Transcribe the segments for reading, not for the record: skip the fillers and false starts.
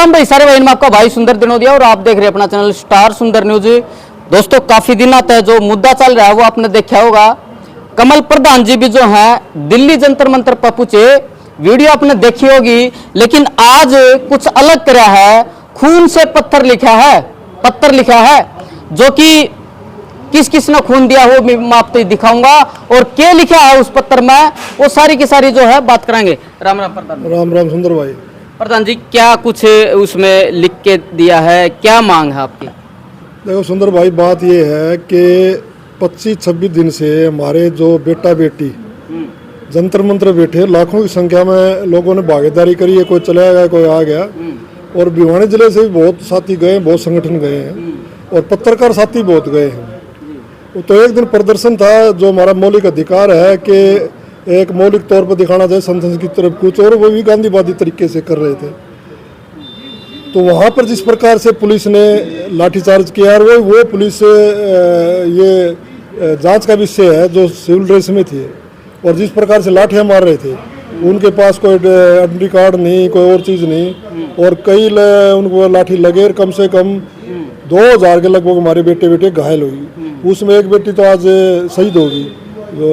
राम भाई सारे भाई में आपका भाई सुंदर दिनोदिया और आप देख रहे हैं अपना चैनल स्टार सुंदर न्यूज। दोस्तों काफी दिनों तक जो मुद्दा चल रहा है वो आपने देखा होगा। कमल प्रधान जी भी जो है दिल्ली जंतर मंतर पर पहुंचे, वीडियो आपने देखी होगी, लेकिन आज कुछ अलग करा है। खून से पत्थर लिखा है जो कि किस किस ने खून दिया वो मैं आपको दिखाऊंगा और क्या लिखा है उस पत्थर में, वो सारी की सारी जो है बात करेंगे। राम राम प्रधान। राम राम सुंदर भाई। प्रधान जी क्या कुछ उसमें लिख के दिया है, क्या मांग है आपकी? देखो सुंदर भाई, बात ये है कि 25-26 दिन से हमारे जो बेटा बेटी जंतर मंतर बैठे, लाखों की संख्या में लोगों ने भागीदारी करी है। कोई चला गया, कोई आ गया, और भिवानी जिले से भी बहुत साथी गए, बहुत संगठन गए हैं और पत्रकार साथी बहुत गए हैं। तो एक दिन प्रदर्शन था, जो हमारा मौलिक अधिकार है कि एक मौलिक तौर पर दिखाना चाहिए संसद की तरफ कुछ, और वो भी गांधीवादी तरीके से कर रहे थे। तो वहाँ पर जिस प्रकार से पुलिस ने लाठीचार्ज किया, और वो पुलिस ये जांच का विषय है, जो सिविल ड्रेस में थे और जिस प्रकार से लाठियाँ मार रहे थे, उनके पास कोई आइडेंटिटी कार्ड नहीं, कोई और चीज़ नहीं, और कई उनको लाठी लगे। कम से कम 2000 के लगभग हमारे बेटे बेटे घायल हुई। उसमें एक बेटी तो आज शहीद होगी, जो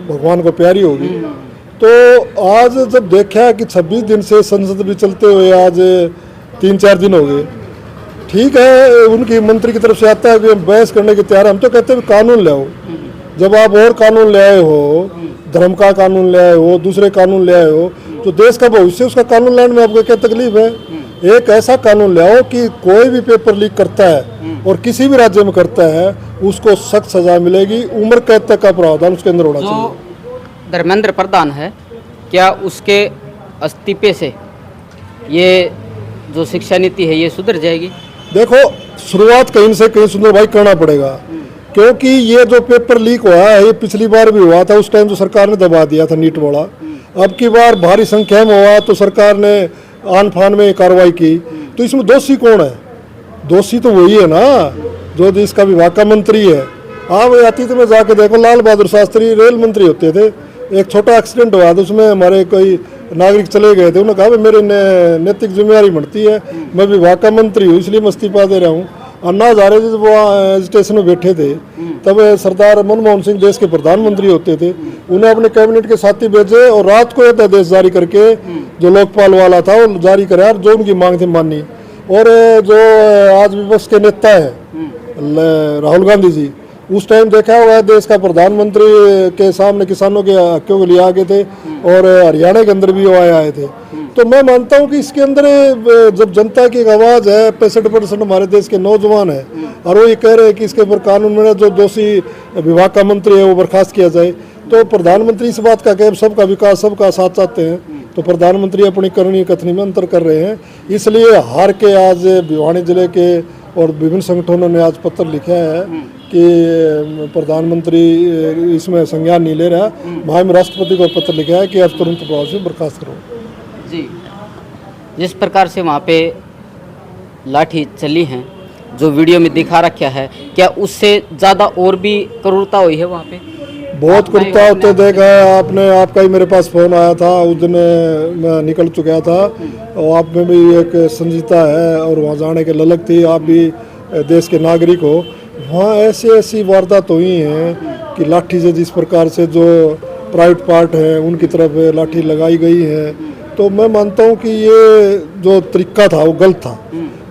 भगवान को प्यारी होगी। तो आज जब देखा कि 26 दिन से संसद भी चलते हुए आज 3-4 दिन हो गए, ठीक है, उनकी मंत्री की तरफ से आता है कि बहस करने के तैयार। हम तो कहते हैं कानून ले आओ। जब आप और कानून ले आए हो, धर्म का कानून ले आए हो, दूसरे कानून ले आए हो, तो देश का भविष्य उसका कानून लाने में आपको क्या तकलीफ है? एक ऐसा कानून ले आओ कि कोई भी पेपर लीक करता है और किसी भी राज्य में करता है, उसको सख्त सजा मिलेगी, उम्र कैद तक का प्रावधान उसके अंदर होना चाहिए। धर्मेंद्र प्रधान है, क्या उसके इस्तीफे से ये जो शिक्षा नीति है ये सुधर जाएगी? देखो, शुरुआत कहीं से कहीं सुंदर भाई करना पड़ेगा, क्योंकि ये जो पेपर लीक हुआ है, ये पिछली बार भी हुआ था, उस टाइम तो सरकार ने दबा दिया था नीट वाला। अब की बार भारी संख्या में हुआ तो सरकार ने आन फान में कार्रवाई की। तो इसमें दोषी कौन है? दोषी तो वही है ना जो इसका विभाग का मंत्री है। आप अतीत में जाके देखो, लाल बहादुर शास्त्री रेल मंत्री होते थे, एक छोटा एक्सीडेंट हुआ था, उसमें हमारे कोई नागरिक चले गए थे, उन्होंने कहा मेरे नैतिक जिम्मेदारी बढ़ती है, मैं विभाग का मंत्री हूँ इसलिए मैं इस्तीफा दे रहा हूँ। अन्ना हजारे जब वो स्टेशन में बैठे थे, तब सरदार मनमोहन सिंह देश के प्रधानमंत्री होते थे, उन्हें अपने कैबिनेट के साथी भेजे और रात को एक आदेश जारी करके जो लोकपाल वाला था वो जारी कराया, जो उनकी मांग थी मानी। और जो आज विपक्ष के नेता है राहुल गांधी जी, उस टाइम देखा हुआ है देश का प्रधानमंत्री के सामने किसानों के हकों के लिए आगे थे, और हरियाणा के अंदर भी वो आए थे। तो मैं मानता हूँ कि इसके अंदर जब जनता की एक आवाज़ है, 65% हमारे देश के नौजवान है, और वो ये कह रहे हैं कि इसके ऊपर कानून में जो दोषी विभाग का मंत्री है वो बर्खास्त किया जाए, तो प्रधानमंत्री इस बात का कह सबका विकास सबका साथ चाहते हैं, तो प्रधानमंत्री अपनी करनी कथनी में अंतर कर रहे हैं। इसलिए हार के आज भिवानी जिले के और विभिन्न संगठनों ने आज पत्र लिखा है कि प्रधानमंत्री इसमें संज्ञान नहीं ले रहा। माननीय राष्ट्रपति को पत्र लिखा है कि आज तुरंत प्रभाव से बर्खास्त करो। जी, जिस प्रकार से वहाँ पे लाठी चली हैं, जो वीडियो में दिखा रखा है, क्या उससे ज़्यादा और भी क्रूरता हुई है वहाँ पे? बहुत क्रूरता होते देखा है आपने। आपका ही मेरे पास फ़ोन आया था, उस दिन मैं निकल चुका था, और आप में भी एक संजीता है और वहाँ जाने के ललक थी, आप भी देश के नागरिक हो। वहाँ ऐसी वारदात हुई हैं कि लाठी से जिस प्रकार से जो प्राइवेट पार्ट हैं उनकी तरफ लाठी लगाई गई है। तो मैं मानता हूँ कि ये जो तरीका था वो गलत था,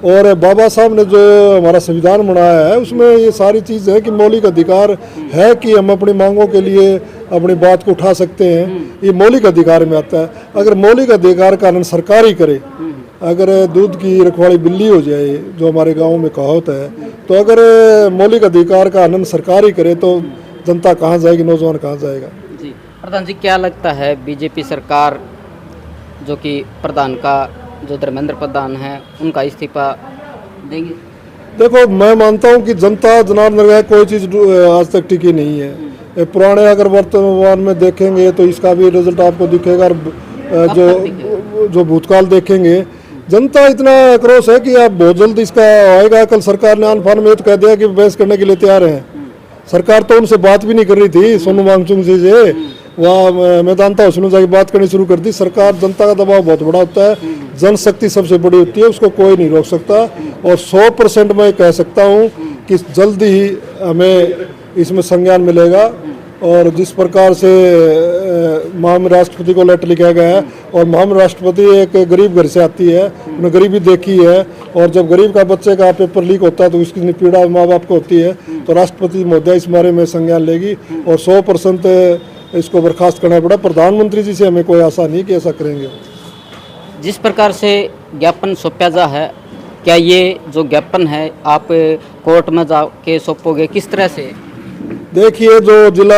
और बाबा साहब ने जो हमारा संविधान बनाया है उसमें ये सारी चीज़ है कि मौलिक अधिकार है कि हम अपनी मांगों के लिए अपनी बात को उठा सकते हैं, ये मौलिक अधिकार में आता है। अगर मौलिक अधिकार का हनन सरकार ही करे, अगर दूध की रखवाली बिल्ली हो जाए, जो हमारे गाँव में कहावत है, तो अगर मौलिक अधिकार का हनन सरकार ही करे तो जनता कहाँ जाएगी, नौजवान कहाँ जाएगा? जी प्रधान जी, क्या लगता है बीजेपी सरकार जो कि प्रधान का जो धर्मेंद्र प्रधान है उनका इस्तीफा देंगे? देखो, मैं मानता हूं कि जनता जनार्दन का कोई चीज़ आज तक टिकी नहीं है। पुराने अगर वर्तमान में देखेंगे तो इसका भी रिजल्ट आपको दिखेगा, और जो भूतकाल देखेंगे, जनता इतना आक्रोश है कि आप बहुत जल्द इसका आएगा। कल सरकार ने आन फान में तो कह दिया कि बहस करने के लिए तैयार हैं। सरकार तो उनसे बात भी नहीं कर रही थी, सोनू वांगचुक जी से वहाँ मैदानता हौसलों जाके बात करनी शुरू कर दी। सरकार, जनता का दबाव बहुत बड़ा होता है, जनशक्ति सबसे बड़ी होती है, उसको कोई नहीं रोक सकता। और 100% मैं कह सकता हूँ कि जल्दी ही हमें इसमें संज्ञान मिलेगा। और जिस प्रकार से महामहिम राष्ट्रपति को लेटर लिखा गया है, और महामहिम राष्ट्रपति एक गरीब घर से आती है, उन्होंने गरीबी देखी है, और जब गरीब का बच्चे का पेपर लीक होता है तो उसकी पीड़ा माँ बाप को होती है। तो राष्ट्रपति महोदय इस बारे में संज्ञान लेगी और 100% इसको बर्खास्त करना पड़ा। प्रधानमंत्री जी से हमें कोई आशा नहीं कि ऐसा करेंगे। जिस प्रकार से ज्ञापन सौंपा जा है, क्या ये जो ज्ञापन है आप कोर्ट में जाके सौंपोगे, किस तरह से? देखिए, जो जिला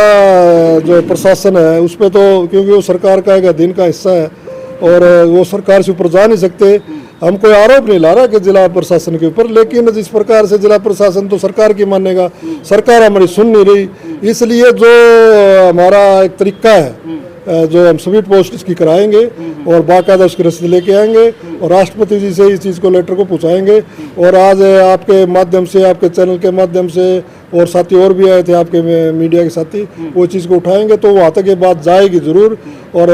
जो प्रशासन है उस पर तो, क्योंकि वो सरकार का एक अधीन का हिस्सा है और वो सरकार से ऊपर जा नहीं सकते। हम कोई आरोप नहीं ला रहा कि जिला प्रशासन के ऊपर, लेकिन जिस प्रकार से जिला प्रशासन तो सरकार की मानेगा, सरकार हमारी सुन नहीं रही। इसलिए जो हमारा एक तरीका है, जो हम स्पीड पोस्ट इसकी कराएंगे और बाकायदा उसकी रसीद लेके आएंगे और राष्ट्रपति जी से इस चीज़ को लेटर को पहुंचाएंगे। और आज आपके माध्यम से, आपके चैनल के माध्यम से, और साथी और भी आए थे आपके मीडिया के साथी, वो चीज़ को उठाएंगे तो वहाँ तक ये बात जाएगी ज़रूर और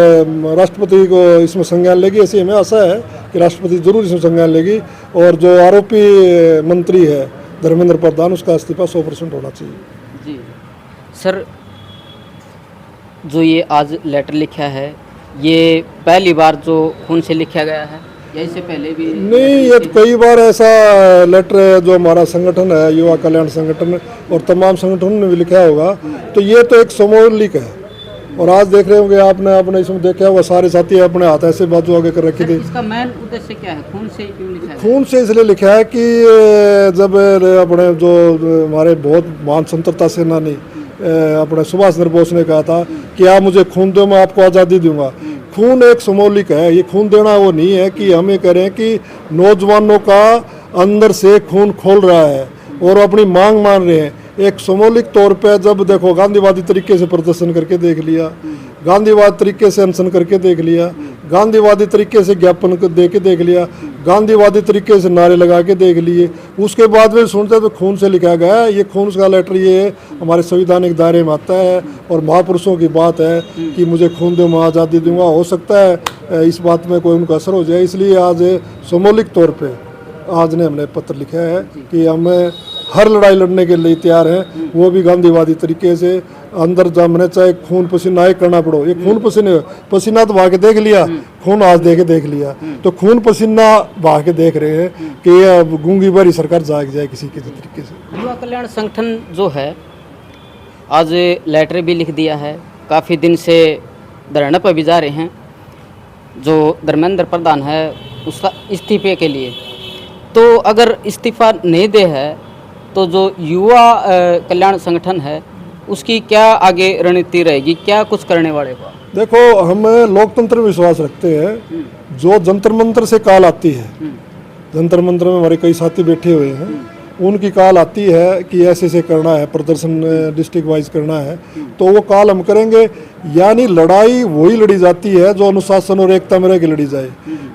राष्ट्रपति को इसमें संज्ञान लेगी। ऐसी हमें आशा है कि राष्ट्रपति जरूर इसमें संज्ञान लेगी और जो आरोपी मंत्री है धर्मेंद्र प्रधान, उसका इस्तीफा 100% होना चाहिए। जी सर, जो ये आज लेटर लिखा है, ये पहली बार जो खून से लिखा गया है या इससे पहले भी? नहीं, ये तो कई बार ऐसा लेटर है जो हमारा संगठन है, युवा कल्याण संगठन, और तमाम संगठनों ने भी लिखा होगा। तो ये तो एक सामूहिक है। और आज देख रहे होंगे आपने इसमें देखा होगा, सारे साथी अपने हाथ ऐसे बाजू आगे कर रखे थे। इसका मेन उद्देश्य क्या है? खून से क्यों लिखा है? खून से इसलिए लिखा है कि जब अपने जो हमारे बहुत महान स्वतंत्रता सेनानी अपने सुभाष चंद्र बोस ने कहा था कि आप मुझे खून दो, मैं आपको आज़ादी दूंगा। खून एक सामूहिक है। ये खून देना वो नहीं है कि हम ये करें कि नौजवानों का अंदर से खून खोल रहा है और अपनी मांग मान रहे हैं। एक सामूहिक तौर पे जब देखो, गांधीवादी तरीके से प्रदर्शन करके देख लिया, गांधीवादी तरीके से अनशन करके देख लिया, गांधीवादी तरीके से ज्ञापन दे के देख लिया, गांधीवादी तरीके से नारे लगा के देख लिए, उसके बाद में सुनते तो खून से लिखा गया है। ये खून का लेटर ये हमारे संवैधानिक दायरे में आता है और महापुरुषों की बात है कि मुझे खून दो, मैं आज़ादी दूंगा। हो सकता है इस बात में कोई उनका असर हो जाए, इसलिए आज सामूहिक तौर पर आज ने हमने पत्र लिखा है कि हम हर लड़ाई लड़ने के लिए तैयार हैं, वो भी गांधीवादी तरीके से। अंदर जमने चाहे खून पसीना ही करना पड़ो, ये खून पसीना तो बहा के देख लिया, खून आज देख लिया, तो खून पसीना बहा के देख रहे हैं कि अब गूंगी बारी सरकार जाग जाए किसी के तरीके से। युवा कल्याण संगठन जो है आज लेटर भी लिख दिया है, काफ़ी दिन से धरने पर भी जा रहे हैं, जो धर्मेंद्र प्रधान है उसका इस्तीफे के लिए। तो अगर इस्तीफा नहीं दे है तो जो युवा कल्याण संगठन है उसकी क्या आगे रणनीति रहेगी, क्या कुछ करने वाले को? देखो, हम लोकतंत्र में विश्वास रखते हैं। जो जंतर मंतर से कॉल आती है, जंतर मंतर में हमारे कई साथी बैठे हुए हैं, उनकी कॉल आती है कि ऐसे ऐसे करना है, प्रदर्शन डिस्ट्रिक्ट वाइज करना है, तो वो कॉल हम करेंगे। यानी लड़ाई वही लड़ी जाती है जो अनुशासन और एकता में रह के लड़ी जाए।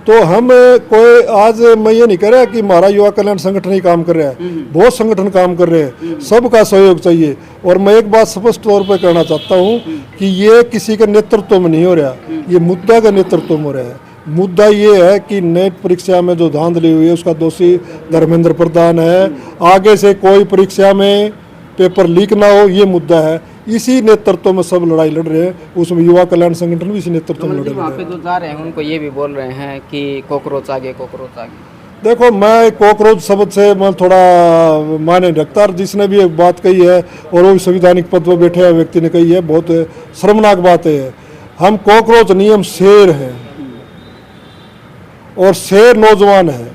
तो हम कोई, आज मैं ये नहीं कह रहा कि हमारा युवा कल्याण संगठन ही काम कर रहा है, बहुत संगठन काम कर रहे हैं, सबका सहयोग चाहिए। और मैं एक बात स्पष्ट तौर पर कहना चाहता हूँ कि ये किसी के नेतृत्व में नहीं हो रहा, ये मुद्दा का नेतृत्व में हो रहा है। मुद्दा ये है कि नेट परीक्षा में जो धांधली हुई है उसका दोषी धर्मेंद्र प्रधान है। आगे से कोई परीक्षा में पेपर लीक ना हो, ये मुद्दा है। इसी नेतृत्व में सब लड़ाई लड़ रहे हैं, उसमें युवा कल्याण संगठन भी इसी नेतृत्व में लड़ रहे हैं। वहाँ पे जो जा रहे हैं उनको ये भी बोल रहे हैं कि कॉकरोच आगे, कॉकरोच आगे। देखो, मैं कॉकरोच शब्द से मैं थोड़ा मायने नहीं रखता, और जिसने भी एक बात कही है और वो संवैधानिक पद पर बैठे हुए व्यक्ति ने कही है, बहुत शर्मनाक बात है। हम कॉकरोच नहीं, हम शेर हैं और शेर नौजवान है।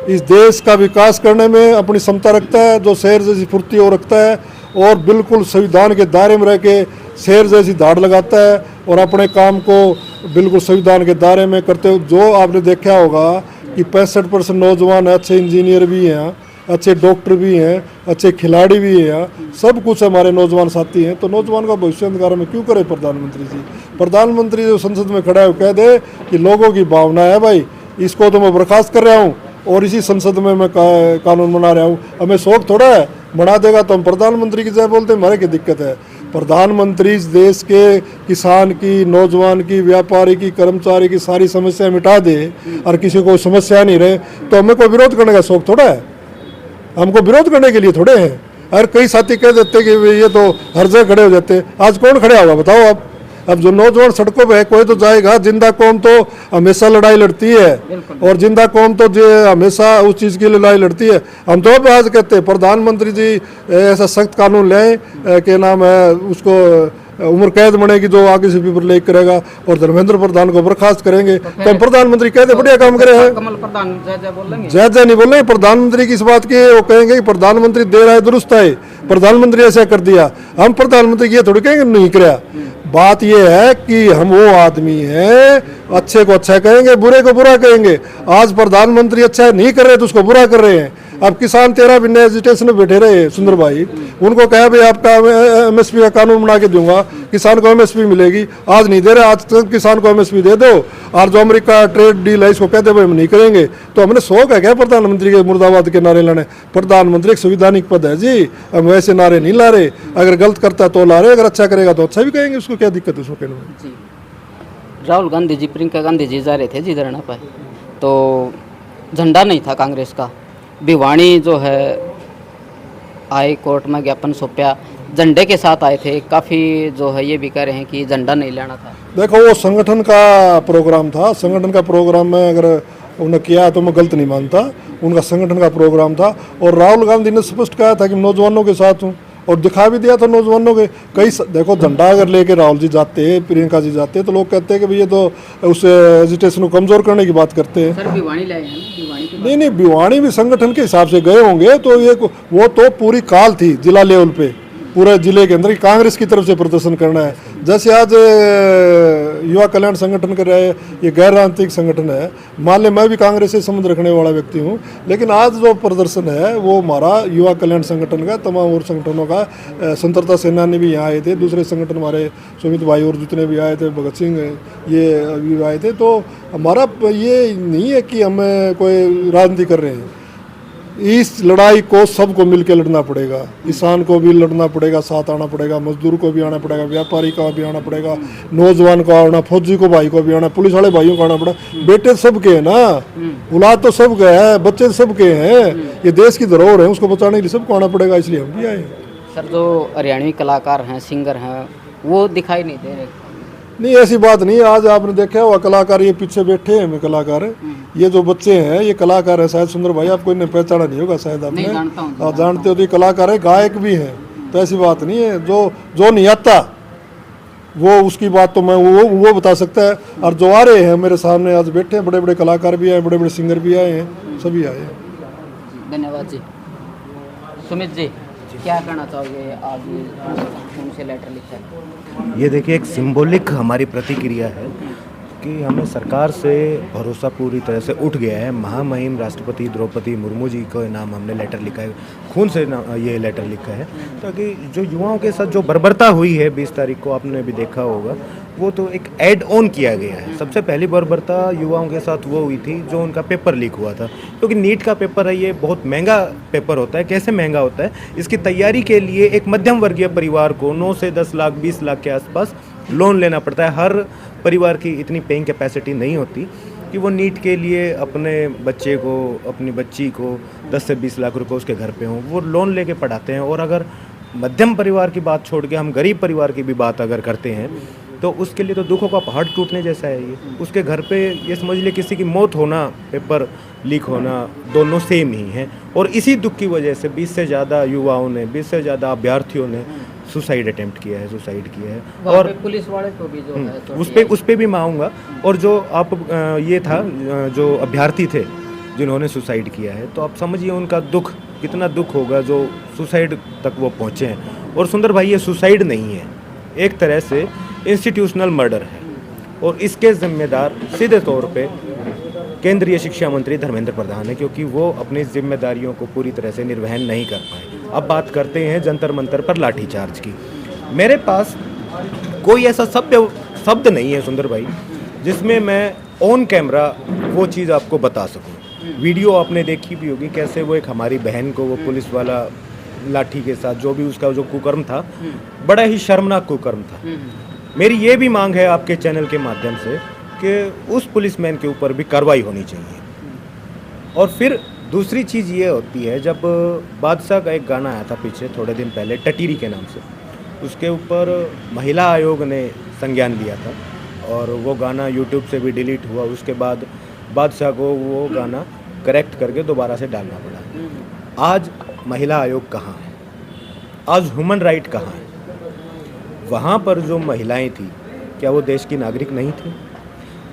इस देश का विकास करने में अपनी क्षमता रखता है, जो शेर जैसी फुर्ती और रखता है और बिल्कुल संविधान के दायरे में रह के शेर जैसी दाढ़ लगाता है और अपने काम को बिल्कुल संविधान के दायरे में करते हो। जो आपने देखा होगा कि 65% नौजवान अच्छे इंजीनियर भी हैं, अच्छे डॉक्टर भी हैं, अच्छे खिलाड़ी भी हैं, सब कुछ हमारे नौजवान साथी हैं। तो नौजवान का भविष्य अंधकार में क्यों करे प्रधानमंत्री जी? प्रधानमंत्री जो संसद में खड़ा है वो कह दे कि लोगों की भावना है भाई, इसको तो मैं बर्खास्त कर रहा हूँ और इसी संसद में मैं कानून बना रहा हूँ। हमें शौक थोड़ा है, बना देगा तो हम प्रधानमंत्री की जय बोलते हैं, हमारे की दिक्कत है। प्रधानमंत्री इस देश के किसान की, नौजवान की, व्यापारी की, कर्मचारी की सारी समस्या मिटा दे और किसी को समस्या नहीं रहे, तो हमें कोई विरोध करने का शौक थोड़ा है। हमको विरोध करने के लिए थोड़े हैं। और कई साथी कह देते कि ये तो हर जगह खड़े हो जाते। आज कौन खड़े होगा बताओ आप? अब जो नौजवान सड़कों पे है कोई तो जाएगा। जिंदा कौम तो हमेशा लड़ाई लड़ती है और जिंदा कौम तो जो हमेशा उस चीज़ की लड़ाई लड़ती है। हम तो अब आज कहते हैं प्रधानमंत्री जी ऐसा सख्त कानून लें के नाम है उसको उम्र कैद बनेगी जो आगे से पेपर लीक करेगा और धर्मेंद्र प्रधान को बर्खास्त करेंगे। तो हम प्रधानमंत्री कहते बढ़िया काम करे हैं। कमल प्रधान जय बोलेंगे, जय नहीं बोलेंगे। प्रधानमंत्री की इस बात की वो कहेंगे कि प्रधानमंत्री दे रहा है दुरुस्त है, प्रधानमंत्री ऐसा कर दिया। हम प्रधानमंत्री की थोड़ी कहेंगे नहीं कराया। बात यह है कि हम वो आदमी हैं, अच्छे को अच्छा कहेंगे, बुरे को बुरा कहेंगे। आज प्रधानमंत्री अच्छा नहीं कर रहे तो उसको बुरा कर रहे हैं। अब किसान 13 महीने एजिटेशन में बैठे रहे सुंदर भाई, उनको कहा भाई आपका एमएसपी का कानून बना के दूंगा, किसान को एमएसपी मिलेगी। आज नहीं दे रहे। आज तक किसान को एमएसपी दे दो और जो अमेरिका ट्रेड डील है इसको कहते भाई हम नहीं करेंगे। तो हमने शौक है क्या प्रधानमंत्री के मुर्दाबाद के नारे लाने? प्रधानमंत्री एक संवैधानिक पद है जी, हम वैसे नारे नहीं ला रहे। अगर गलत करता तो ला रहे, अगर अच्छा करेगा तो अच्छा भी कहेंगे। उसको क्या दिक्कत है उसको कहने में? राहुल गांधी जी, प्रियंका गांधी जी जा रहे थे जी धरना पर, तो झंडा नहीं था कांग्रेस का। भिवानी जो है आए, कोर्ट में ज्ञापन सौंपा, झंडे के साथ आए थे। काफ़ी जो है ये भी कह रहे हैं कि झंडा नहीं लेना था। देखो वो संगठन का प्रोग्राम था। संगठन का प्रोग्राम में अगर उन्होंने किया तो मैं गलत नहीं मानता। उनका संगठन का प्रोग्राम था और राहुल गांधी ने स्पष्ट कहा था कि नौजवानों के साथ हूँ और दिखा भी दिया था नौजवानों के। कई देखो झंडा अगर लेके राहुल जी जाते हैं, प्रियंका जी जाते हैं तो लोग कहते हैं कि भाई ये तो उस एजिटेशन को कमज़ोर करने की बात करते हैं। सर भिवानी लाए हैं, भिवानी की नहीं भिवानी भी संगठन के हिसाब से गए होंगे। तो ये वो तो पूरी काल थी जिला लेवल पे, पूरे जिले के अंदर कांग्रेस की तरफ से प्रदर्शन करना है। जैसे आज युवा कल्याण संगठन कर रहे हैं, ये गैर राजनीतिक संगठन है। मान ले मैं भी कांग्रेस से संबंध रखने वाला व्यक्ति हूँ, लेकिन आज जो प्रदर्शन है वो हमारा युवा कल्याण संगठन का, तमाम और संगठनों का। स्वतंत्रता सेनानी भी यहाँ आए थे, दूसरे संगठन हमारे सुमित भाई और जितने भी आए थे, भगत सिंह ये भी आए थे। तो हमारा ये नहीं है कि हम कोई राजनीति कर रहे हैं। इस लड़ाई को सबको मिलकर लड़ना पड़ेगा। किसान को भी लड़ना पड़ेगा, साथ आना पड़ेगा, मजदूर को भी आना पड़ेगा, व्यापारी का भी आना पड़ेगा, नौजवान को आना, फौजी को भाई को भी आना, पुलिस वाले भाइयों को आना पड़ेगा। बेटे सबके हैं ना, औलाद तो सबके है, बच्चे सबके हैं। ये देश की धरोहर है, उसको बचाने के लिए सबको आना पड़ेगा, इसलिए हम भी आए। सर जो हरियाणवी कलाकार हैं, सिंगर हैं, वो दिखाई नहीं दे रहे। नहीं ऐसी बात नहीं। आज आपने देखा हुआ कलाकार ये पीछे बैठे हैं, मैं कलाकार है। ये जो बच्चे हैं ये कलाकार है। शायद सुंदर भाई आपको इन्हें पहचाना नहीं होगा, शायद आपने जानते हो तो ये कलाकार है, गायक भी हैं। तो ऐसी बात नहीं है। जो नहीं आता वो उसकी बात तो मैं वो बता सकता है। और जो आ रहे हैं मेरे सामने आज बैठे हैं, बड़े बड़े कलाकार भी आए, बड़े बड़े सिंगर भी आए हैं, सभी आए हैं। धन्यवाद जी। सुमित जी क्या कहना चाहोगे? आज उनसे लेटर लिखा है। ये देखिए एक सिंबॉलिक हमारी प्रतिक्रिया है कि हमें सरकार से भरोसा पूरी तरह से उठ गया है। महामहिम राष्ट्रपति द्रौपदी मुर्मू जी को नाम हमने लेटर लिखा है, खून से ये लेटर लिखा है, ताकि जो युवाओं के साथ जो बर्बरता हुई है 20 तारीख को आपने भी देखा होगा, वो तो एक ऐड ऑन किया गया है। सबसे पहली बर्बरता युवाओं के साथ वो हुई थी जो उनका पेपर लीक हुआ था, क्योंकि नीट का पेपर है, ये बहुत महंगा पेपर होता है। कैसे महंगा होता है? इसकी तैयारी के लिए एक मध्यम वर्गीय परिवार को 9 से 10 लाख 20 लाख के आसपास लोन लेना पड़ता है। हर परिवार की इतनी पेइंग कैपेसिटी नहीं होती कि वो नीट के लिए अपने बच्चे को, अपनी बच्ची को 10 से 20 लाख रुपए उसके घर पे हों, वो लोन लेके पढ़ाते हैं। और अगर मध्यम परिवार की बात छोड़ के हम गरीब परिवार की भी बात अगर करते हैं तो उसके लिए तो दुखों का पहाड़ टूटने जैसा है ये। उसके घर पे ये समझ लिए किसी की मौत होना, पेपर लीक होना, दोनों सेम ही हैं। और इसी दुख की वजह से 20 से ज़्यादा युवाओं ने, 20 से ज़्यादा अभ्यर्थियों ने सुसाइड अटेम्प्ट किया है, सुसाइड किया है। और पुलिस वाले को भी जो है उस पे भी मैं आऊँगा। और जो आप ये था जो अभ्यर्थी थे जिन्होंने सुसाइड किया है, तो आप समझिए उनका दुख, कितना दुख होगा जो सुसाइड तक वो पहुँचे हैं। और सुंदर भाई ये सुसाइड नहीं है, एक तरह से इंस्टीट्यूशनल मर्डर है और इसके जिम्मेदार सीधे तौर पे केंद्रीय शिक्षा मंत्री धर्मेंद्र प्रधान है, क्योंकि वो अपनी जिम्मेदारियों को पूरी तरह से निर्वहन नहीं कर पाए। अब बात करते हैं जंतर मंतर पर लाठीचार्ज की। मेरे पास कोई ऐसा शब्द नहीं है सुंदर भाई जिसमें मैं ऑन कैमरा वो चीज़ आपको बता सकूं। वीडियो आपने देखी भी होगी, कैसे वो एक हमारी बहन को वो पुलिस वाला लाठी के साथ, जो भी उसका जो कुकर्म था, बड़ा ही शर्मनाक कुकर्म था। मेरी ये भी मांग है आपके चैनल के माध्यम से कि उस पुलिसमैन के ऊपर भी कार्रवाई होनी चाहिए। और फिर दूसरी चीज़ ये होती है, जब बादशाह का एक गाना आया था पीछे थोड़े दिन पहले टटीरी के नाम से, उसके ऊपर महिला आयोग ने संज्ञान लिया था और वो गाना यूट्यूब से भी डिलीट हुआ। उसके बाद बादशाह को वो गाना करेक्ट करके दोबारा से डालना पड़ा। आज महिला आयोग कहाँ है? आज ह्यूमन राइट कहाँ है? वहाँ पर जो महिलाएं थी, क्या वो देश की नागरिक नहीं थी?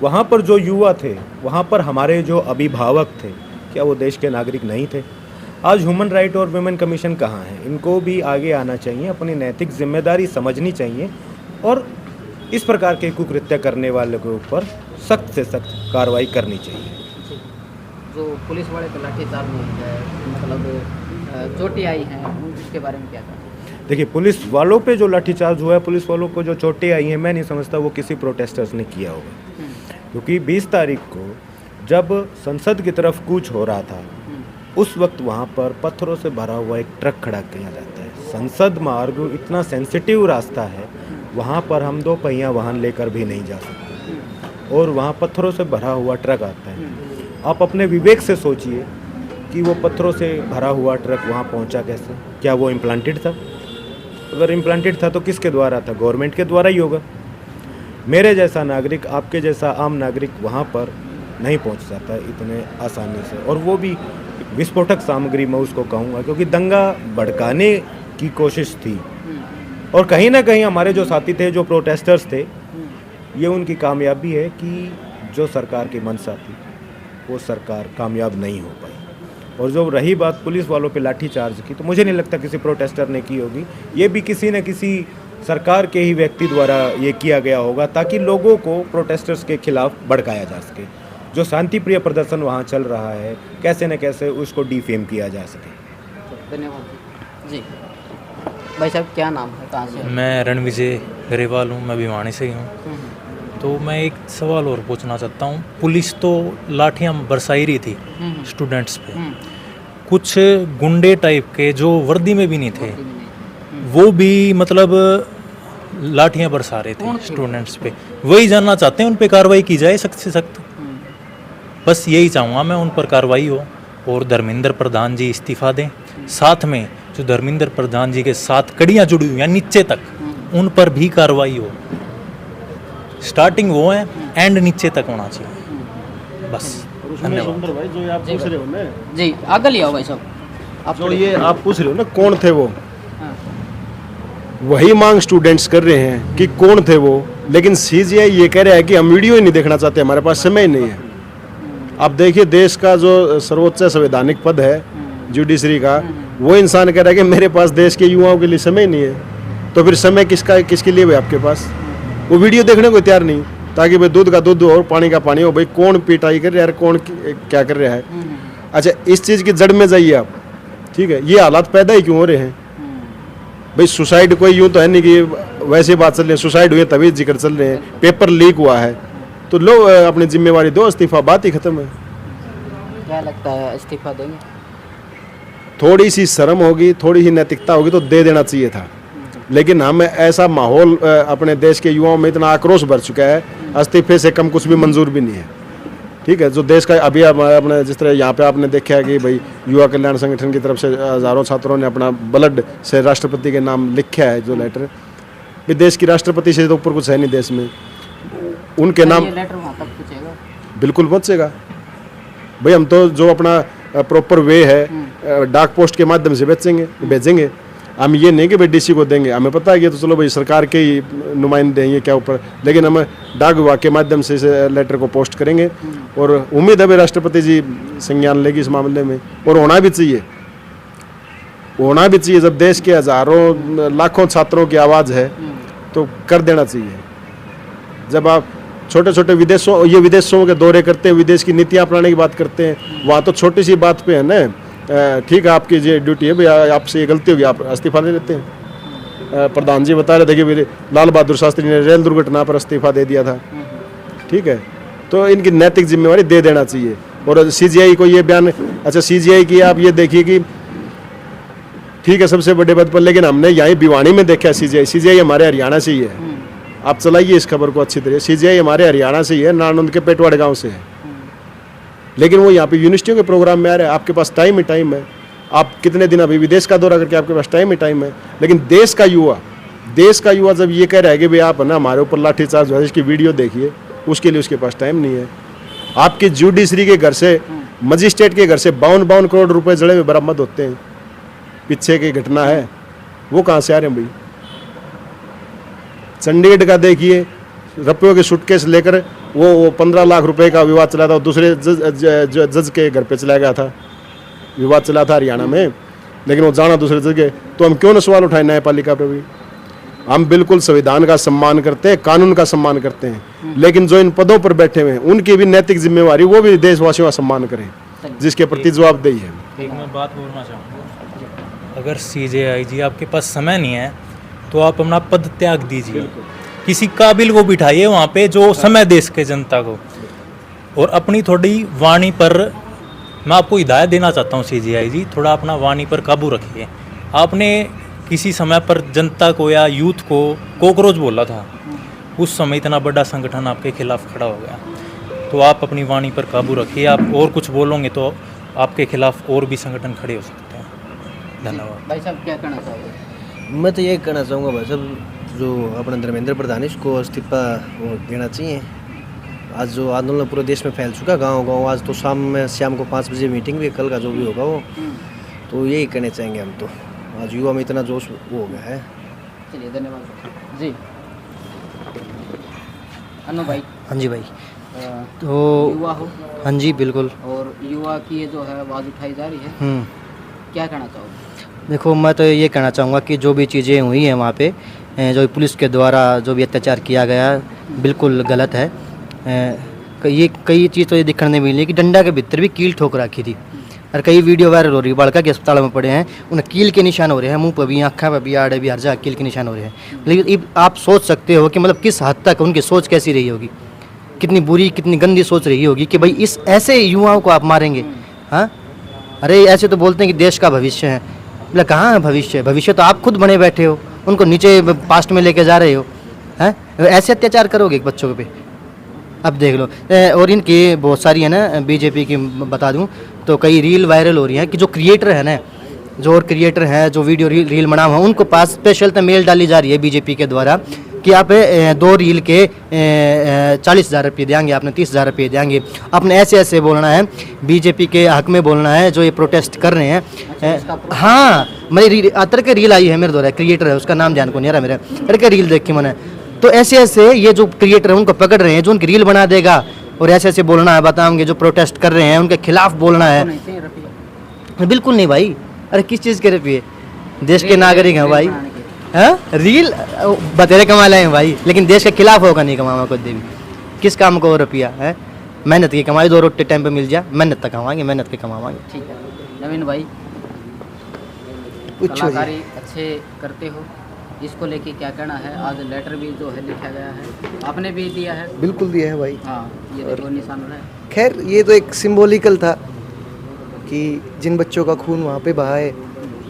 वहाँ पर जो युवा थे, वहाँ पर हमारे जो अभिभावक थे, क्या वो देश के नागरिक नहीं थे? आज ह्यूमन राइट और वुमेन कमीशन कहाँ है? इनको भी आगे आना चाहिए, अपनी नैतिक जिम्मेदारी समझनी चाहिए और इस प्रकार के कुकृत्य करने वाले के ऊपर सख्त से सख्त कार्रवाई करनी चाहिए। जो पुलिस वाले को लाठीचार्ज मतलब चोटें आई हैं, उसके बारे में क्या कहें? देखिए, पुलिस वालों पे जो लाठीचार्ज हुआ है, पुलिस वालों को जो चोटें आई हैं, मैं नहीं समझता वो किसी प्रोटेस्टर्स ने किया होगा। क्योंकि 20 तारीख को जब संसद की तरफ कूच हो रहा था, उस वक्त वहाँ पर पत्थरों से भरा हुआ एक ट्रक खड़ा किया जाता है। संसद मार्ग इतना सेंसिटिव रास्ता है, वहाँ पर हम 2 पहिया वाहन लेकर भी नहीं जा सकते और वहाँ पत्थरों से भरा हुआ ट्रक आता है। आप अपने विवेक से सोचिए कि वो पत्थरों से भरा हुआ ट्रक वहाँ पहुँचा कैसे? क्या वो इम्प्लांटेड था? अगर इम्प्लांटेड था तो किसके द्वारा था? गवर्नमेंट के द्वारा ही होगा। मेरे जैसा नागरिक, आपके जैसा आम नागरिक वहाँ पर नहीं पहुँच जाता इतने आसानी से, और वो भी विस्फोटक सामग्री मैं उसको कहूँगा, क्योंकि दंगा भड़काने की कोशिश थी। और कहीं ना कहीं हमारे जो साथी थे, जो प्रोटेस्टर्स थे, ये उनकी कामयाबी है कि जो सरकार की मंशा थी वो सरकार कामयाब नहीं हो पाई। और जो रही बात पुलिस वालों पे लाठीचार्ज की, तो मुझे नहीं लगता किसी प्रोटेस्टर ने की होगी। ये भी किसी न किसी सरकार के ही व्यक्ति द्वारा ये किया गया होगा, ताकि लोगों को प्रोटेस्टर्स के खिलाफ भड़काया जा सके। जो शांतिप्रिय प्रदर्शन वहाँ चल रहा है, कैसे न कैसे उसको डिफेम किया जा सके। धन्यवाद जी। भाई साहब, क्या नाम है, कहाँ से? मैं रणविजय गरेवाल हूँ, मैं भिवानी से ही हूँ। तो मैं एक सवाल और पूछना चाहता हूँ। पुलिस तो लाठियाँ बरसाई रही थी स्टूडेंट्स पे, कुछ गुंडे टाइप के जो वर्दी में भी नहीं थे, वो भी मतलब लाठियाँ बरसा रहे थे स्टूडेंट्स पे। वही जानना चाहते हैं, उन पे कार्रवाई की जाए सख्त से सख्त। बस यही चाहूँगा मैं, उन पर कार्रवाई हो और धर्मेंद्र प्रधान जी इस्तीफा दें। साथ में जो धर्मेंद्र प्रधान जी के साथ कड़ियाँ जुड़ी हुई हैं नीचे तक, उन पर भी कार्रवाई हो। स्टार्टिंग वो है, एंड नीचे तक होना चाहिए। बस धन्यवाद भाई। जो ये आप पूछ रहे हो ना, जी आगे ले आओ भाई साहब। आप जो ये आप पूछ रहे हो ना, कौन थे वो, हाँ। वही मांग स्टूडेंट्स कर रहे हैं कि कौन थे वो। लेकिन सीजीआई ये कह रहा है कि हम वीडियो ही नहीं देखना चाहते, हमारे पास समय नहीं है। आप देखिए, देश का जो सर्वोच्च संवैधानिक पद है जुडिशरी का, वो इंसान कह रहा है कि मेरे पास देश के युवाओं के लिए समय नहीं है। तो फिर समय किसके लिए भाई आपके पास? वो वीडियो देखने को तैयार नहीं, ताकि भाई दूध का दूध और पानी का पानी हो। भाई कौन पिटाई कर रहा है, कौन क्या कर रहा है? अच्छा, इस चीज़ की जड़ में जाइए आप, ठीक है? ये हालात पैदा ही क्यों हो रहे हैं भाई? सुसाइड कोई यूं तो है नहीं कि वैसे बात चल रही है, सुसाइड हुए तभी जिक्र चल रहे हैं, पेपर लीक हुआ है, तो लो अपनी जिम्मेवारी दो, इस्तीफा, बात ही खत्म है। क्या लगता है, इस्तीफा देंगे? थोड़ी सी शर्म होगी, थोड़ी ही नैतिकता होगी तो दे देना चाहिए था। लेकिन हम ऐसा माहौल, अपने देश के युवाओं में इतना आक्रोश भर चुका है, इस्तीफे से कम कुछ भी मंजूर भी नहीं है। ठीक है, जो देश का अभी अपने जिस तरह यहाँ पे आपने देखा है कि भाई युवा कल्याण संगठन की तरफ से हजारों छात्रों ने अपना ब्लड से राष्ट्रपति के नाम लिखा है, जो लेटर भी देश की राष्ट्रपति से तो ऊपर कुछ है नहीं देश में, उनके नाम। ये लेटर वहाँ तक पहुँचेगा? बिल्कुल पहुँचेगा भाई। हम तो जो अपना प्रॉपर वे है डाक पोस्ट के माध्यम से भेजेंगे। हम ये नहीं कि भाई डीसी को देंगे, हमें पता है कि तो चलो भाई सरकार के ही नुमाइंदे हैं ये क्या ऊपर, लेकिन हम डाक विभाग के माध्यम से इस लेटर को पोस्ट करेंगे और उम्मीद है भाई राष्ट्रपति जी संज्ञान लेगी इस मामले में। और होना भी चाहिए, होना भी चाहिए। जब देश के हजारों लाखों छात्रों की आवाज़ है तो कर देना चाहिए। जब आप छोटे छोटे विदेशों के दौरे करते हैं, विदेश की नीतियाँ अपनाने की बात करते हैं, वहाँ तो छोटी सी बात पे है ना, ठीक है आपकी ये ड्यूटी है भाई, आपसे ये गलती होगी, आप इस्तीफा दे देते हैं। प्रधान जी बता रहे थे कि लाल बहादुर शास्त्री ने रेल दुर्घटना पर इस्तीफा दे दिया था। ठीक है, तो इनकी नैतिक जिम्मेवारी दे देना चाहिए। और सीजीआई को ये बयान, अच्छा सीजीआई की आप ये देखिए कि ठीक है सबसे बड़े पद पर, लेकिन हमने यहीं भिवानी में देखा सीजीआई हमारे हरियाणा से ही है। आप चलाइए इस खबर को अच्छी तरह। सीजीआई हमारे हरियाणा से ही है, नानंद के पेटवाड़ गांव से है, लेकिन वो यहाँ पे यूनिवर्सिटियों के प्रोग्राम में आ रहे हैं। आपके पास टाइम ही टाइम है, आप कितने दिन अभी विदेश का दौरा करके आपके पास टाइम ही टाइम है। लेकिन देश का युवा जब ये कह रहा है कि भाई आप ना हमारे ऊपर लाठीचार्ज हो, इसकी वीडियो देखिए, उसके लिए उसके पास टाइम नहीं है। आपके जुडिशरी के घर से, मजिस्ट्रेट के घर से 52 करोड़ रुपए जड़े हुए बरामद होते हैं, पीछे की घटना है, वो कहाँ से आ रहे हैं भाई। चंडीगढ़ का देखिए, रुपयों के सूटकेस लेकर वो 15 लाख रुपए का विवाद चला था, दूसरे जज के घर पे चला गया था, विवाद चला था हरियाणा में, लेकिन वो जाना दूसरे जगह। तो हम क्यों ना सवाल उठाए न्यायपालिका पर भी। हम बिल्कुल संविधान का सम्मान करते हैं, कानून का सम्मान करते हैं, लेकिन जो इन पदों पर बैठे हुए हैं उनकी भी नैतिक जिम्मेवारी, वो भी देशवासियों का सम्मान करें, जिसके प्रति जवाबदेही है। एक मैं बात बोलना चाहूँगा, अगर सीजेआई जी आपके पास समय नहीं है तो आप अपना पद त्याग दीजिए, किसी काबिल को बिठाइए वहाँ पे जो समय देश के जनता को, और अपनी थोड़ी वाणी पर मैं आपको हिदायत देना चाहता हूँ सीजेआई जी, थोड़ा अपना वाणी पर काबू रखिए। आपने किसी समय पर जनता को या यूथ को कॉकरोच बोला था, उस समय इतना बड़ा संगठन आपके खिलाफ खड़ा हो गया, तो आप अपनी वाणी पर काबू रखिए। आप और कुछ बोलोगे तो आपके खिलाफ और भी संगठन खड़े हो सकते हैं। धन्यवाद। भाई साहब क्या कहना चाहोगे? मैं तो ये कहना चाहूँगा भाई साहब, जो अपना धर्मेंद्र प्रधान इसको इस्तीफा वो देना चाहिए। आज जो आंदोलन पूरे देश में फैल चुका, गांव, आज तो शाम को 5 बजे मीटिंग भी, कल का जो भी होगा वो, तो यही कहने चाहेंगे हम। तो आज युवा में इतना जोश वो हो गया है। चलिए धन्यवाद जी। अनु भाई। हाँ जी भाई। तो युवा हो। हाँ जी बिल्कुल। और युवा की ये जो है आवाज़ उठाई जा रही है, क्या कहना चाहोगे? देखो मैं तो ये कहना चाहूँगा कि जो भी चीज़ें हुई हैं वहाँ पे, जो पुलिस के द्वारा जो भी अत्याचार किया गया बिल्कुल गलत है। ये कई चीज़ तो ये दिखने मिली कि डंडा के भीतर भी कील ठोक रखी थी, और कई वीडियो वायरल हो रही है, बालका के अस्पताल में पड़े हैं, उन्हें कील के निशान हो रहे हैं, मुंह पर भी, आँखों पर भी, आड़े भी, हर जगह कील के निशान हो रहे हैं। लेकिन आप सोच सकते हो कि मतलब किस हद तक उनकी सोच कैसी रही होगी, कितनी बुरी, कितनी गंदी सोच रही होगी कि भाई इस ऐसे युवाओं को आप मारेंगे। हाँ, अरे ऐसे तो बोलते हैं कि देश का भविष्य है, मतलब कहाँ है भविष्य? भविष्य तो आप खुद बने बैठे हो, उनको नीचे पास्ट में लेके जा रहे हो। हैं, ऐसे अत्याचार करोगे बच्चों पे? अब देख लो। और इनकी बहुत सारी है ना, बीजेपी की बता दूं तो कई रील वायरल हो रही हैं कि जो क्रिएटर है ना, जो और क्रिएटर हैं जो वीडियो रील बना हुआ, उनको पास स्पेशल तो मेल डाली जा रही है बीजेपी के द्वारा कि आप 2 रील के 40,000 रुपये देंगे, आपने 30,000 रुपये देंगे, आपने ऐसे बोलना है, बीजेपी के हक में बोलना है जो ये प्रोटेस्ट कर रहे हैं। हाँ, मेरी अतर के रील आई है मेरे द्वारा, क्रिएटर है उसका नाम ध्यान को नहीं आ रहा मेरा, अतर के रील देख के मैंने, तो ऐसे ये जो क्रिएटर है उनको पकड़ रहे हैं, जो उनकी रील बना देगा और ऐसे बोलना है, बताएंगे जो प्रोटेस्ट कर रहे हैं उनके खिलाफ बोलना है। बिल्कुल नहीं भाई, अरे किस चीज़ के रुपये? देश के नागरिक हैं भाई। हाँ, रील बतेरे कमा लाए हैं भाई, लेकिन देश के खिलाफ होगा नहीं कमावा खुद भी। किस काम को रुपया है? मेहनत की कमाई, 2 रोटी टाइम पे मिल जाए, मेहनत तक कमाएंगे, मेहनत के कमावाएंगे। ठीक है नवीन भाई, कलाकारी अच्छे करते हो, इसको लेके क्या कहना है? आज लेटर भी जो है लिखा गया है, आपने भी दिया है? बिल्कुल दिया है भाई। हाँ, ये देखो निशान है। खैर ये तो एक सिंबॉलिकल था कि जिन बच्चों का खून वहाँ पे बहा है,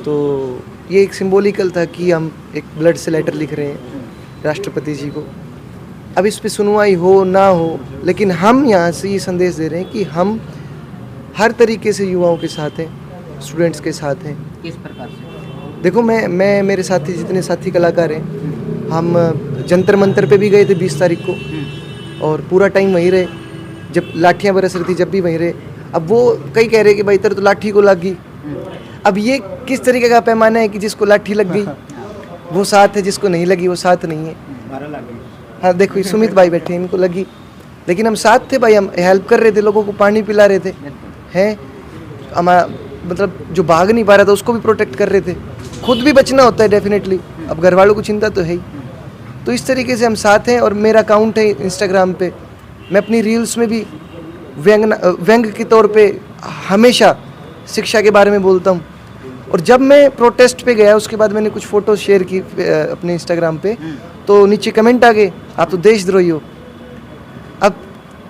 तो ये एक सिंबॉलिकल था कि हम एक ब्लड से लेटर लिख रहे हैं राष्ट्रपति जी को। अब इस पे सुनवाई हो ना हो, लेकिन हम यहाँ से ये संदेश दे रहे हैं कि हम हर तरीके से युवाओं के साथ हैं, स्टूडेंट्स के साथ हैं। किस प्रकार से? देखो मैं मेरे साथी जितने साथी कलाकार हैं, हम जंतर मंतर पे भी गए थे 20 तारीख को, और पूरा टाइम वहीं रहे, जब लाठियाँ बरस रही थी जब भी वहीं रहे। अब वो कई कह रहे कि भाई तेरे तो लाठी को लगी। अब ये किस तरीके का पैमाना है कि जिसको लाठी लग गई वो साथ है, जिसको नहीं लगी वो साथ नहीं है। हाँ देखो ये सुमित भाई बैठे, इनको लगी, लेकिन हम साथ थे भाई, हम हेल्प कर रहे थे, लोगों को पानी पिला रहे थे, हैं हमारा मतलब जो भाग नहीं पा रहा था उसको भी प्रोटेक्ट कर रहे थे। खुद भी बचना होता है डेफिनेटली, अब घर वालों को चिंता तो है ही। तो इस तरीके से हम साथ हैं, और मेरा अकाउंट है इंस्टाग्राम पे, मैं अपनी रील्स में भी व्यंग के तौर पे हमेशा शिक्षा के बारे में बोलता हूँ। और जब मैं प्रोटेस्ट पे गया उसके बाद मैंने कुछ फ़ोटो शेयर की अपने इंस्टाग्राम पे, तो नीचे कमेंट आ गए आप तो देशद्रोही हो। अब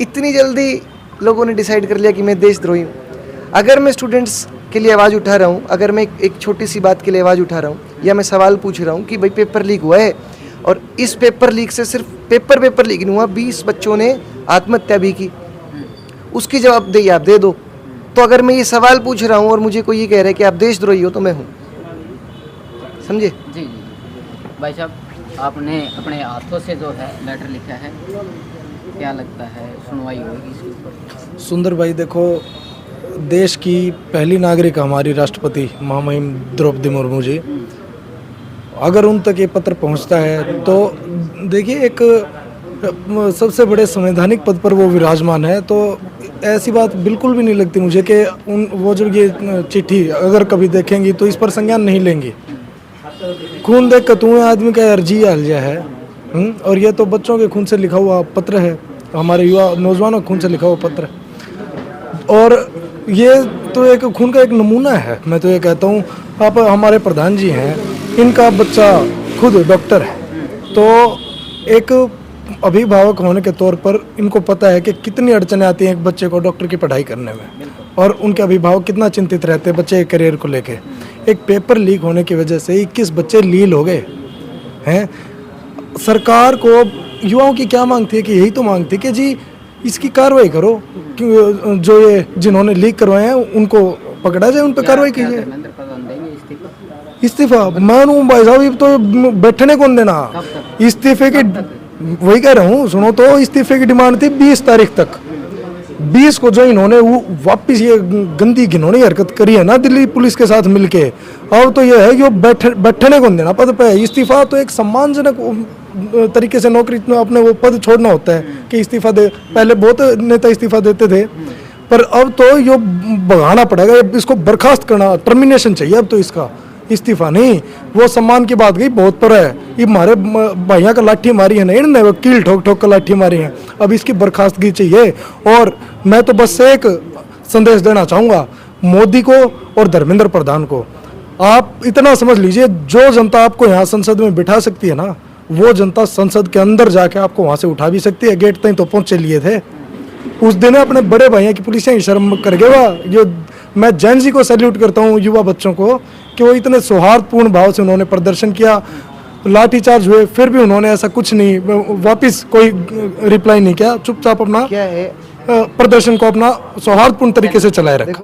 इतनी जल्दी लोगों ने डिसाइड कर लिया कि मैं देशद्रोही हूँ। अगर मैं स्टूडेंट्स के लिए आवाज़ उठा रहा हूँ, अगर मैं एक छोटी सी बात के लिए आवाज़ उठा रहा हूँ या मैं सवाल पूछ रहा हूँ कि भाई पेपर लीक हुआ है, और इस पेपर लीक से सिर्फ पेपर लीक नहीं हुआ, 20 बच्चों ने आत्महत्या भी की, उसकी जवाबदेही आप दे दो। तो अगर मैं ये सवाल पूछ रहा हूँ और मुझे कोई ये कह रहा है कि आप देशद्रोही हो, तो मैं हूँ, समझे? जी जी। भाई साहब, आपने अपने हाथों से जो है लेटर लिखा है, क्या लगता है सुनवाई होगी इसके ऊपर? सुंदर भाई देखो, देश की पहली नागरिक हमारी राष्ट्रपति महामहिम द्रौपदी मुर्मू जी, अगर उन तक ये पत्र पहुंचता है तो देखिए एक सबसे बड़े संवैधानिक पद पर वो विराजमान है, तो ऐसी बात बिल्कुल भी नहीं लगती मुझे कि वो जब ये चिट्ठी अगर कभी देखेंगी तो इस पर संज्ञान नहीं लेंगी। खून देख कर तुम्हें आदमी का अर्जी अलजा है, और ये तो बच्चों के खून से लिखा हुआ पत्र है, हमारे युवा नौजवानों के खून से लिखा हुआ पत्र है, और ये तो एक खून का एक नमूना है। मैं तो ये कहता हूँ, आप हमारे प्रधान जी हैं, इनका बच्चा खुद डॉक्टर है, तो एक अभिभावक होने के तौर पर इनको पता है कि कितनी अड़चनें आती हैं एक बच्चे को डॉक्टर की पढ़ाई करने में, और उनके अभिभावक कितना चिंतित रहते हैं बच्चे के करियर को लेके। एक पेपर लीक होने की वजह से 21 बच्चे लील हो गए हैं। सरकार को युवाओं की क्या मांग थी? कि यही तो मांग थी कि जी इसकी कार्रवाई करो, कि जो ये जिन्होंने लीक करवाए हैं उनको पकड़ा जाए, उन पर कार्रवाई कीजिए। धर्मेंद्र प्रधान देंगे इस्तीफा? इस्तीफा मैं भाई साहब, ये तो बैठने कौन देना इस्तीफे की, वही कह रहा हूँ, सुनो तो इस्तीफे की डिमांड थी 20 तारीख तक। 20 को जो इन्होंने वो वापिस ये गंदी घिनौनी हरकत करी है ना दिल्ली पुलिस के साथ मिलके, अब तो ये है कि वो बैठने कौन देना पद पे। इस्तीफा तो एक सम्मानजनक तरीके से नौकरी अपने वो पद छोड़ना होता है कि इस्तीफा दे। पहले बहुत नेता इस्तीफा देते थे, पर अब तो ये भगाना पड़ेगा, इसको बर्खास्त करना, टर्मिनेशन चाहिए अब तो इसका, इस्तीफा नहीं। वो सम्मान की बात गई बहुत पर है, ये हमारे भैया का लाठी मारी है ना इन्होंने, वो कील ठोक ठोक कर लाठी मारी है, अब इसकी बर्खास्तगी चाहिए। और मैं तो बस एक संदेश देना चाहूँगा मोदी को और धर्मेंद्र प्रधान को, आप इतना समझ लीजिए, जो जनता आपको यहाँ संसद में बिठा सकती है ना, वो जनता संसद के अंदर जाके आपको वहाँ से उठा भी सकती है। गेट तक तो पहुँचे लिए थे उस दिन अपने बड़े भैया की पुलिस शर्म कर गया। जो मैं जैन जी को सैल्यूट करता हूँ, युवा बच्चों को, कि वो इतने सौहार्दपूर्ण भाव से उन्होंने प्रदर्शन किया, लाठीचार्ज हुए फिर भी उन्होंने ऐसा कुछ नहीं, वापस कोई रिप्लाई नहीं किया, चुपचाप अपना क्या है प्रदर्शन को अपना सौहार्दपूर्ण तरीके से चलाए रखा।